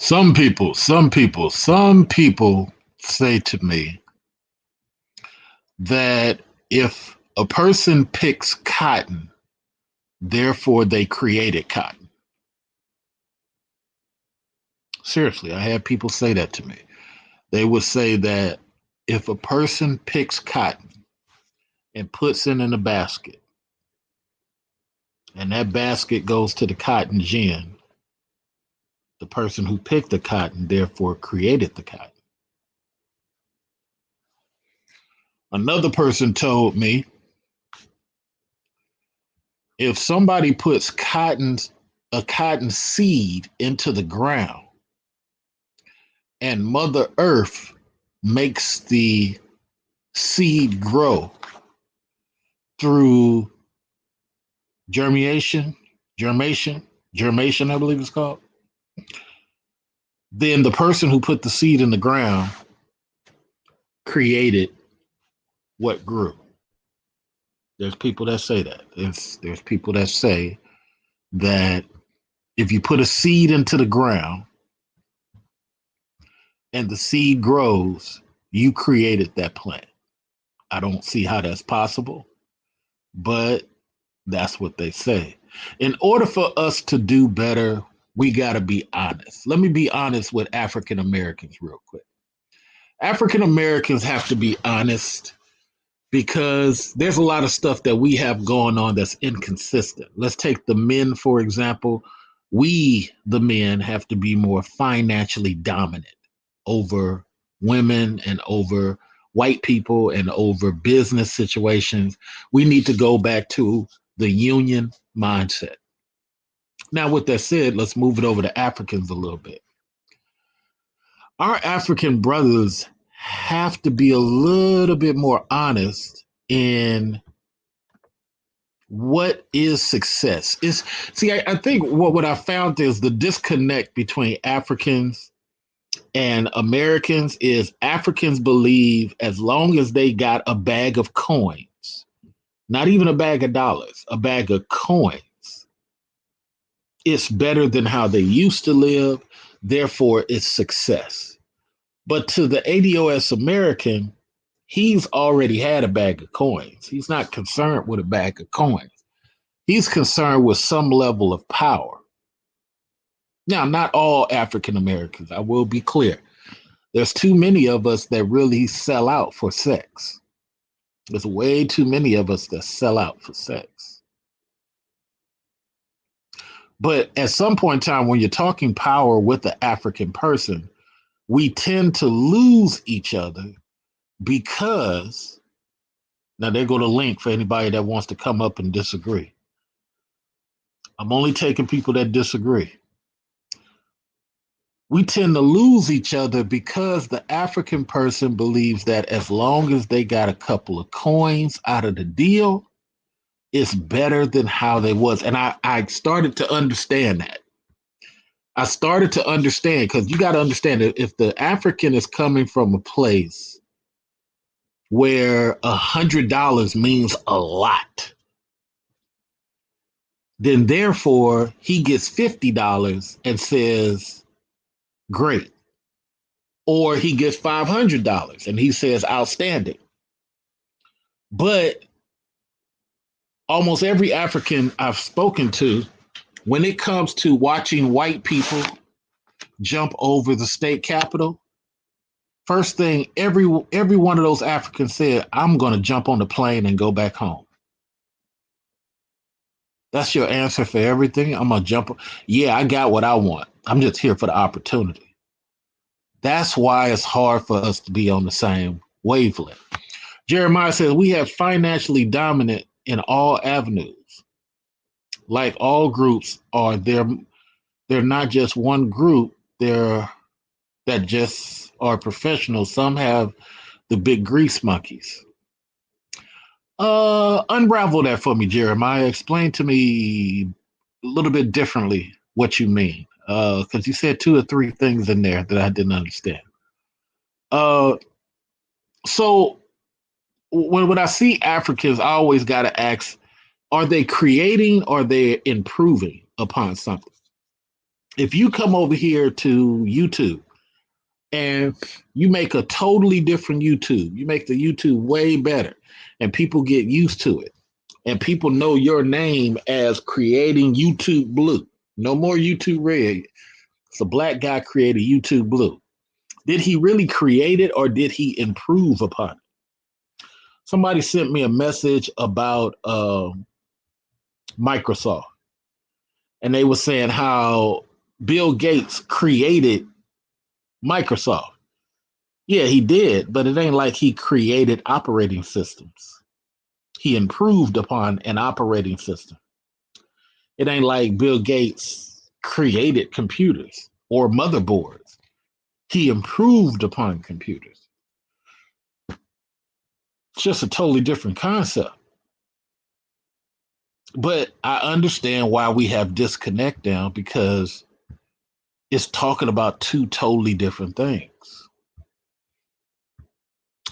Some people say to me that if a person picks cotton, therefore they created cotton. Seriously, I had people say that to me. They would say that if a person picks cotton and puts it in a basket, and that basket goes to the cotton gin, the person who picked the cotton therefore created the cotton. Another person told me if somebody puts a cotton seed into the ground and Mother Earth makes the seed grow through germination, germination, I believe it's called, then the person who put the seed in the ground created what grew. There's people that say that. There's people that say that if you put a seed into the ground and the seed grows, you created that plant. I don't see how that's possible, but that's what they say. In order for us to do better, we got to be honest. Let me be honest with African Americans real quick. African Americans have to be honest because there's a lot of stuff that we have going on that's inconsistent. Let's take the men, for example. We, the men, have to be more financially dominant over women and over white people and over business situations. We need to go back to the union mindset. Now, with that said, let's move it over to Africans a little bit. Our African brothers have to be a little bit more honest in what is success. I think what I found is the disconnect between Africans and Americans is Africans believe as long as they got a bag of coins, not even a bag of dollars, a bag of coins, it's better than how they used to live. Therefore, it's success. But to the ADOS American, he's already had a bag of coins. He's not concerned with a bag of coins. He's concerned with some level of power. Now, not all African Americans, I will be clear. There's too many of us that really sell out for sex. There's way too many of us that sell out for sex. But at some point in time, when you're talking power with the African person, we tend to lose each other because, now there go the link for anybody that wants to come up and disagree. I'm only taking people that disagree. We tend to lose each other because the African person believes that as long as they got a couple of coins out of the deal, it's better than how they was. And I started to understand that. I started to understand because you got to understand that if the African is coming from a place where $100 means a lot, then therefore he gets $50 and says, great. Or he gets $500 and he says, outstanding. But almost every African I've spoken to, when it comes to watching white people jump over the state capitol, first thing every one of those Africans said, I'm going to jump on the plane and go back home. That's your answer for everything? I'm going to jump. Yeah, I got what I want. I'm just here for the opportunity. That's why it's hard for us to be on the same wavelength. Jeremiah says we have financially dominant in all avenues. Like all groups are they're not just one group, they're that just are professionals. Some have the big grease monkeys. Unravel that for me, Jeremiah. Explain to me a little bit differently what you mean. Because you said two or three things in there that I didn't understand. So when I see Africans, I always got to ask, are they creating or are they improving upon something? If you come over here to YouTube and you make a totally different YouTube, you make the YouTube way better, and people get used to it, and people know your name as creating YouTube Blue. No more YouTube Red. It's a black guy created YouTube Blue. Did he really create it or did he improve upon it? Somebody sent me a message about Microsoft, and they were saying how Bill Gates created Microsoft. Yeah, he did, but it ain't like he created operating systems. He improved upon an operating system. It ain't like Bill Gates created computers or motherboards. He improved upon computers. It's just a totally different concept. But I understand why we have disconnect now because it's talking about two totally different things.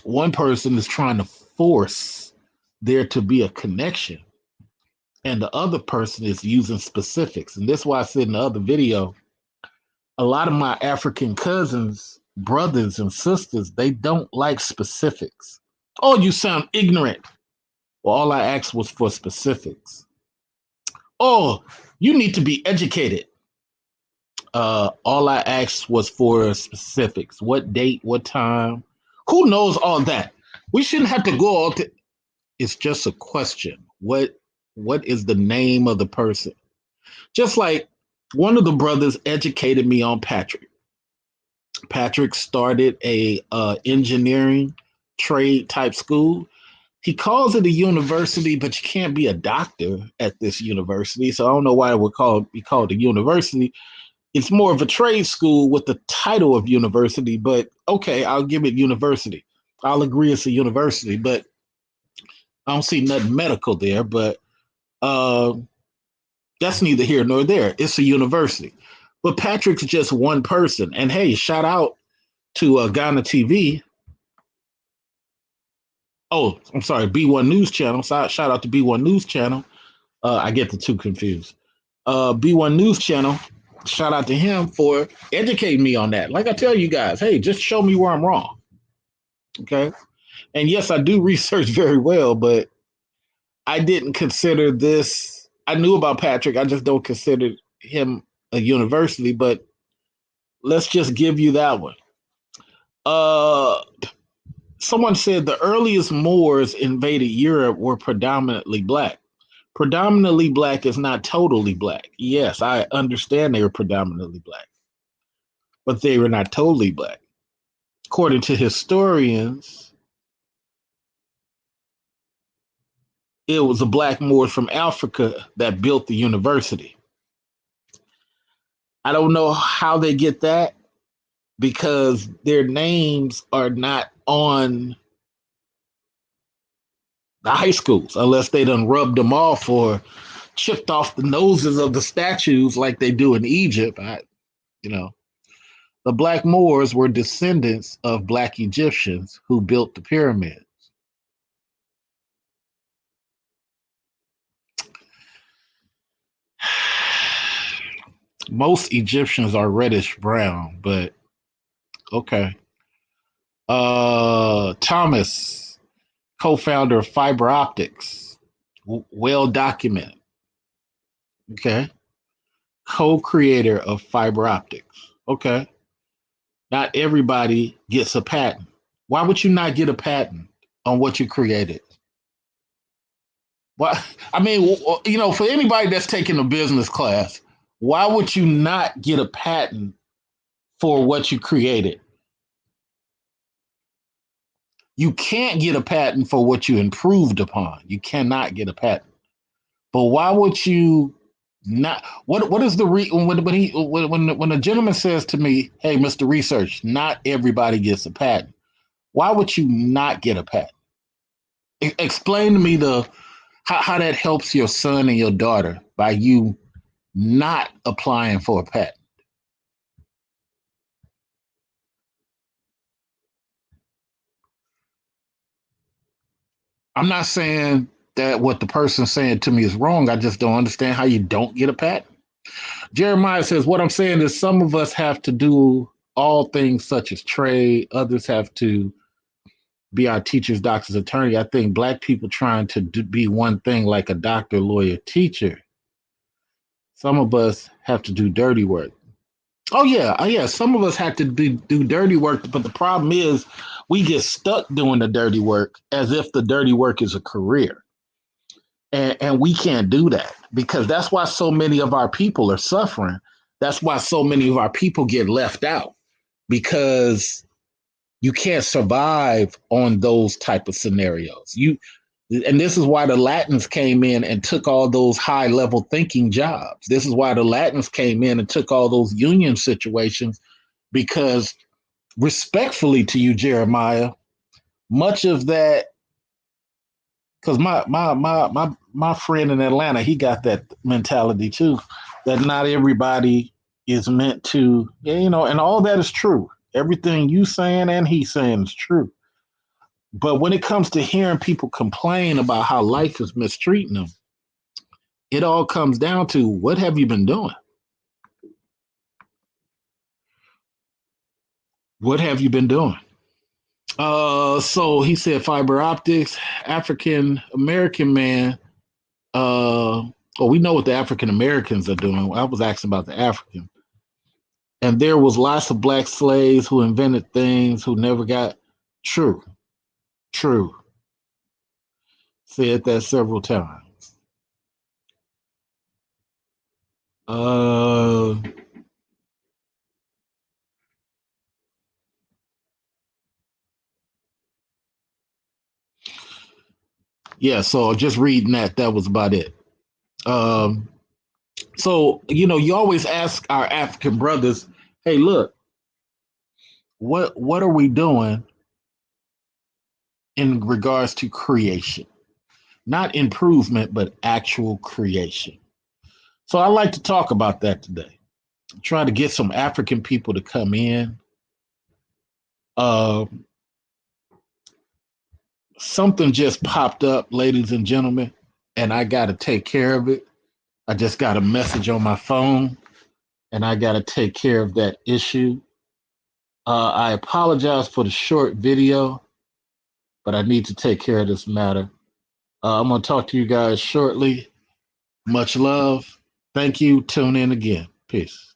One person is trying to force there to be a connection, and the other person is using specifics. And this is why I said in the other video, a lot of my African cousins, brothers, and sisters, they don't like specifics. Oh, you sound ignorant. Well, all I asked was for specifics. Oh, you need to be educated. All I asked was for specifics. What date, what time? Who knows all that? We shouldn't have to go all to. It's just a question. What is the name of the person? Just like one of the brothers educated me on Patrick. Patrick started a engineering trade type school. He calls it a university, but you can't be a doctor at this university. So I don't know why it would be called a university. It's more of a trade school with the title of university, but okay, I'll give it university. I'll agree it's a university, but I don't see nothing medical there. But that's neither here nor there. It's a university. But Patrick's just one person. And hey, shout out to Ghana TV. Oh, I'm sorry, B1 News Channel. Shout out to B1 News Channel. I get the two confused. B1 News Channel. Shout out to him for educating me on that. Like I tell you guys, hey, just show me where I'm wrong. Okay. And yes, I do research very well, but I didn't consider this. I knew about Patrick. I just don't consider him a university, but let's just give you that one. Someone said the earliest Moors invaded Europe were predominantly black. Predominantly black is not totally black. Yes, I understand they were predominantly black, but they were not totally black. According to historians, it was the black Moors from Africa that built the university. I don't know how they get that because their names are not on the high schools unless they done rubbed them off or chipped off the noses of the statues like they do in Egypt. The Black Moors were descendants of Black Egyptians who built the pyramids. Most Egyptians are reddish brown, but okay. Thomas, co-founder of Fiber Optics, well documented. Okay. Co-creator of Fiber Optics. Okay. Not everybody gets a patent. Why would you not get a patent on what you created? Well, I mean, for anybody that's taking a business class, why would you not get a patent for what you created? You can't get a patent for what you improved upon. You cannot get a patent. But why would you not? What is the when a gentleman says to me, "Hey, Mr. Research, not everybody gets a patent." Why would you not get a patent? Explain to me how that helps your son and your daughter by you not applying for a patent. I'm not saying that what the person's saying to me is wrong. I just don't understand how you don't get a patent. Jeremiah says, what I'm saying is some of us have to do all things such as trade, others have to be our teachers, doctors, attorney. I think black people trying to be one thing like a doctor, lawyer, teacher. Some of us have to do dirty work. Oh yeah, yeah. Some of us have to do dirty work, but the problem is we get stuck doing the dirty work as if the dirty work is a career. And we can't do that because that's why so many of our people are suffering. That's why so many of our people get left out because you can't survive on those type of scenarios. And this is why the Latins came in and took all those high level thinking jobs. This is why the Latins came in and took all those union situations because respectfully to you, Jeremiah, much of that because my friend in Atlanta, he got that mentality too, that not everybody is meant to, and all that is true. Everything you saying and he saying is true. But when it comes to hearing people complain about how life is mistreating them, it all comes down to what have you been doing? What have you been doing? So he said fiber optics, African American man. Well, we know what the African Americans are doing. I was asking about the African. And there was lots of black slaves who invented things who never got true. True. Said that several times. Uh yeah, so just reading that was about it. Um so you always ask our African brothers, hey, look, what are we doing in regards to creation? Not improvement, but actual creation. So I like to talk about that today. Try to get some African people to come in. Uh, Something just popped up, ladies and gentlemen, and I got to take care of it. I just got a message on my phone, and I got to take care of that issue. I apologize for the short video, but I need to take care of this matter. I'm going to talk to you guys shortly. Much love. Thank you. Tune in again. Peace.